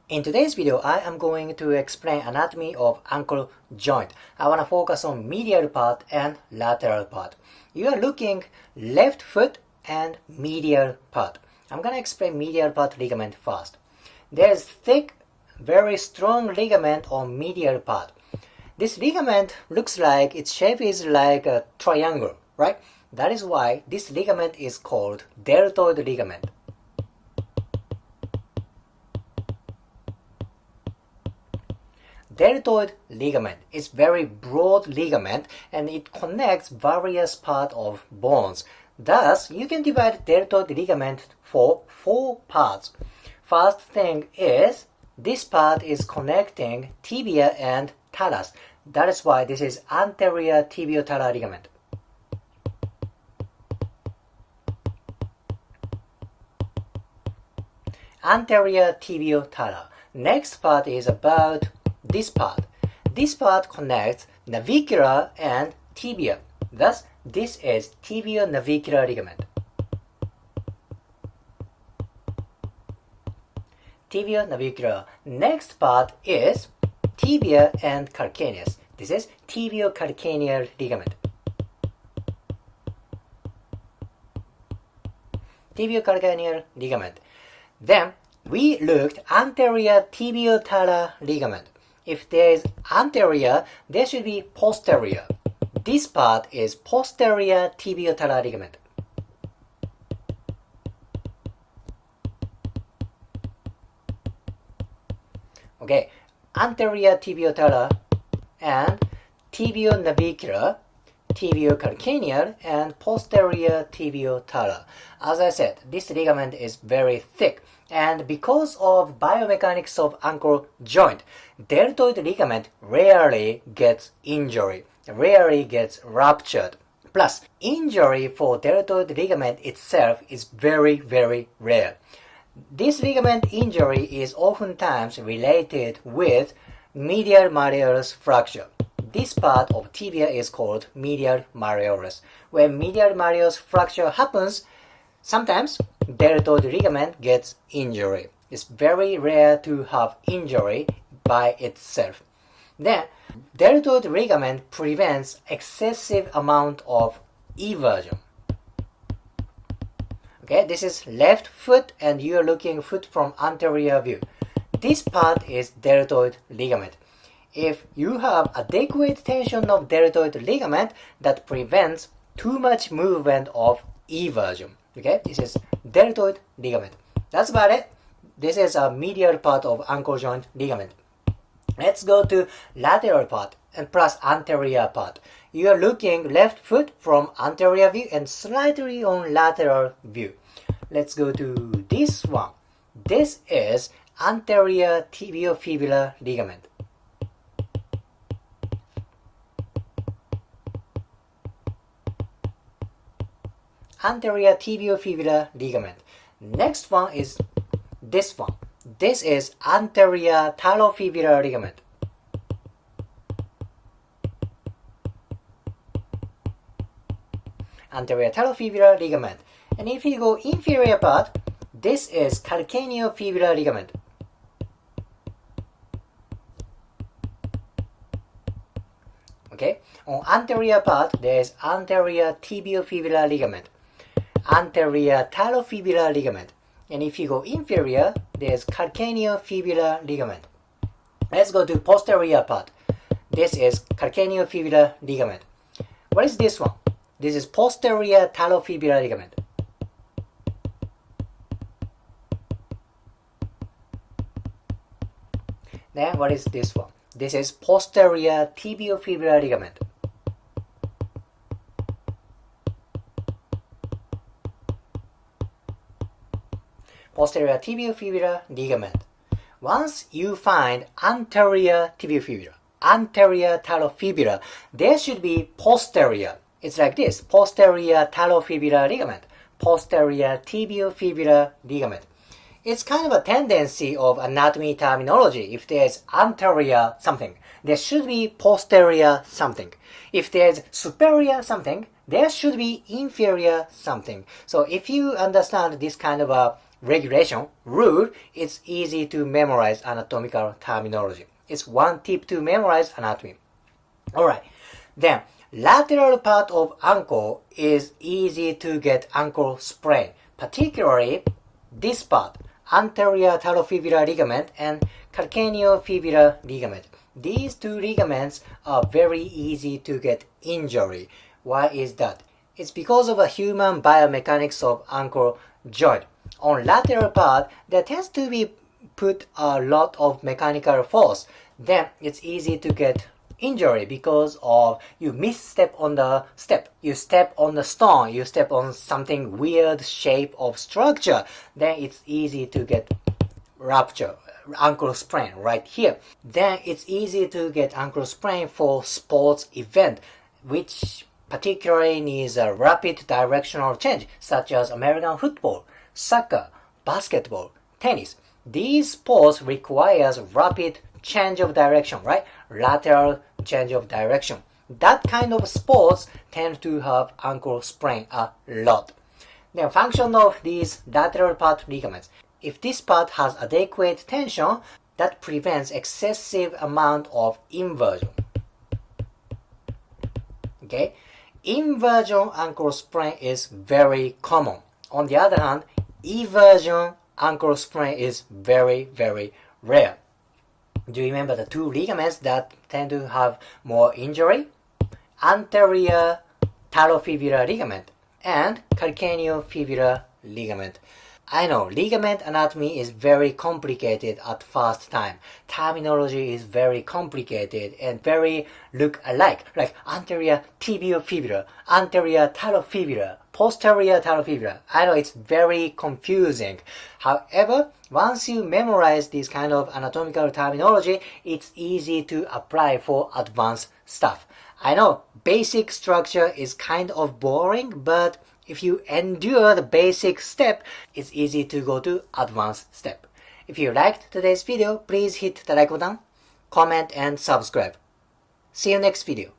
In today's video, I am going to explain anatomy of ankle joint. I want to focus on medial part and lateral part. You are looking left foot and medial part. I'm going to explain medial part ligament first. There's thick, very strong ligament on medial part. This ligament looks like its shape is like a triangle, right? That is why this ligament is called deltoid ligament. Deltoid ligament is very broad ligament and it connects various parts of bones. Thus, you can divide deltoid ligament for 4 parts. First thing is, this part is connecting tibia and talus. That is why this is anterior tibiotalar ligament. Anterior tibiotalar. Next part is about this part. This part connects navicular and tibia. Thus, this is tibio-navicular ligament. Tibio-navicular. Next part is tibia and calcaneus. This is tibio-calcaneal ligament. Tibio-calcaneal ligament. Then, we looked anterior tibiotalar ligament. If there is anterior, there should be posterior. This part is posterior tibiotalar ligament. Okay, anterior tibiotalar and tibio-navicular, tibio-calcaneal, and posterior tibiotalar. As I said, this ligament is very thick, and because of biomechanics of ankle joint, deltoid ligament rarely gets injury, rarely gets ruptured. Plus, injury for deltoid ligament itself is very, very rare. This ligament injury is oftentimes related with medial malleolus fracture. This part of tibia is called medial malleolus. When medial malleolus fracture happens, sometimes deltoid ligament gets injury. It's very rare to have injury by itself. Then, deltoid ligament prevents excessive amount of eversion. Okay, this is left foot and you are looking foot from anterior view. This part is deltoid ligament. If you have adequate tension of deltoid ligament, that prevents too much movement of eversion. Okay, this is deltoid ligament. That's about it. This is a medial part of ankle joint ligament. Let's go to lateral part and plus anterior part. You are looking left foot from anterior view and slightly on lateral view. Let's go to this one. This is anterior tibiofibular ligament. Anterior tibiofibular ligament. Next one is this one. This is anterior talofibular ligament. Anterior talofibular ligament. And if you go inferior part, this is calcaneofibular ligament. Okay, on anterior part, there is anterior tibiofibular ligament, anterior talofibular ligament. And if you go inferior, there's calcaneofibular ligament. Let's go to posterior part. This is calcaneofibular ligament. What is this one? This is posterior talofibular ligament. Then what is this one? This is posterior tibiofibular ligament. Posterior tibiofibular ligament. Once you find anterior tibiofibular, anterior talofibular, there should be posterior. It's like this, posterior talofibular ligament, posterior tibiofibular ligament. It's kind of a tendency of anatomy terminology. If there's anterior something, there should be posterior something. If there's superior something, there should be inferior something. So if you understand this kind of a regulation, rule, it's easy to memorize anatomical terminology. It's one tip to memorize anatomy. Alright, then lateral part of ankle is easy to get ankle sprain, particularly this part, anterior talofibular ligament and calcaneofibular ligament. These two ligaments are very easy to get injury. Why is that? It's because of the human biomechanics of ankle joint. On lateral part, there tends to be put a lot of mechanical force. Then it's easy to get injury because of you misstep on the step. You step on the stone. You step on something weird shape of structure. Then it's easy to get rupture, ankle sprain right here. Then it's easy to get ankle sprain for sports event, which particularly needs a rapid directional change, such as American football, soccer, basketball, tennis. These sports requires rapid change of direction, right? Lateral change of direction. That kind of sports tend to have ankle sprain a lot. The function of these lateral part ligaments. If this part has adequate tension, that prevents excessive amount of inversion. Okay? Inversion ankle sprain is very common. On the other hand, eversion ankle sprain is very, very rare. Do you remember the two ligaments that tend to have more injury? Anterior talofibular ligament and calcaneofibular ligament. I know ligament anatomy is very complicated at first time. Terminology is very complicated and very look alike, like anterior tibiofibular, anterior talofibular, posterior talofibular. I know it's very confusing. However, once you memorize this kind of anatomical terminology, it's easy to apply for advanced stuff. I know basic structure is kind of boring, but if you endure the basic step, it's easy to go to advanced step. If you liked today's video, please hit the like button, comment and subscribe. See you next video.